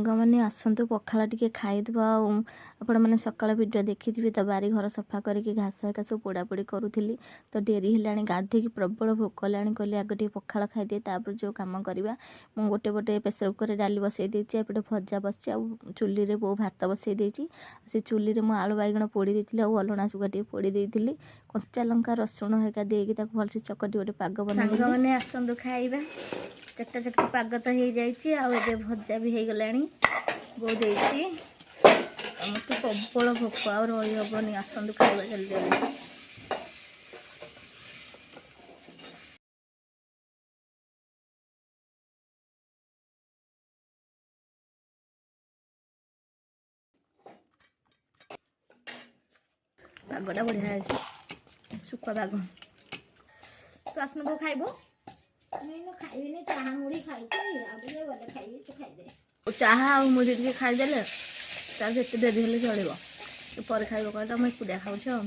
ସାଙ୍ଗମାନେ ଆସନ୍ତୁ ପଖାଳ ଟିକେ ଖାଇଦେବା। ଆଉ ଆପଣମାନେ ସକାଳ ଭିଡ଼ିଓ ଦେଖିଥିବେ ତ ବାରି ଘର ସଫା କରିକି ଘାସ ହେକା ସବୁ ପୋଡ଼ାପୋଡ଼ି କରୁଥିଲି। ତ ଡେରି ହେଲାଣି, ଗାଧୋଇକି ପ୍ରବଳ ଭୋକ ହେଲାଣି। କହିଲି ଆଗ ଟିକେ ପଖାଳ ଖାଇଦିଏ ତାପରେ ଯେଉଁ କାମ କରିବା। ମୁଁ ଗୋଟେ ପ୍ରେସର କୁକରରେ ଡାଲି ବସାଇ ଦେଇଛି, ଏପଟେ ଭଜା ବସିଛି, ଆଉ ଚୁଲିରେ ବୋଉ ଭାତ ବସାଇ ଦେଇଛି। ସେ ଚୁଲିରେ ମୁଁ ଆଳୁ ବାଇଗଣ ପୋଡ଼ି ଦେଇଥିଲି, ଆଉ ଅଲଣା ସୁଗା ଟିକେ ପୋଡ଼ି ଦେଇଥିଲି। କଞ୍ଚା ଲଙ୍କା ରସୁଣ ହେକା ଦେଇକି ତାକୁ ଭଲସେ ଚକଟି ଗୋଟେ ପାଗ ବନେଇ। ସାଙ୍ଗମାନେ ଆସନ୍ତୁ ଖାଇବା। ଚକଟା ଚକଟି ପାଗ ତ ହେଇଯାଇଛି, ଆଉ ଏବେ ଭଜା ବି ହେଇଗଲାଣି, ବୋଉ ଦେଇଛି। ମୋତେ ପ୍ରବଳ ଭୋକ, ଆଉ ରହିହବନି। ଆସନ୍ତୁ ଖାଇବା ଜଲ୍ଦି ଜଲ୍ଦି। ପାଗଟା ବଢ଼ିଆ ଅଛି, ଶୁଖୁଆ ପାଗ। ତୁ ଆସୁନୁ ବୋଉ ଖାଇବୁ। ଖାଇବିନି, ଚାହା ମୁଢ଼ି ଖାଇଛି, ଆଉ ଟିକେ ଗଲେ ଖାଇବି, ତୁ ଖାଇଦେ। ଚାହା ଆଉ ମୁଢ଼ି ଟିକେ ଖାଇଦେଲେ ତାର ଯେତେ ଡେରି ହେଲେ ଚଳିବ। ତୁ ପରେ ଖାଇବ କହିଲେ ମୁଁ ଏକୁଟିଆ ଖାଉଛି ଆଉ।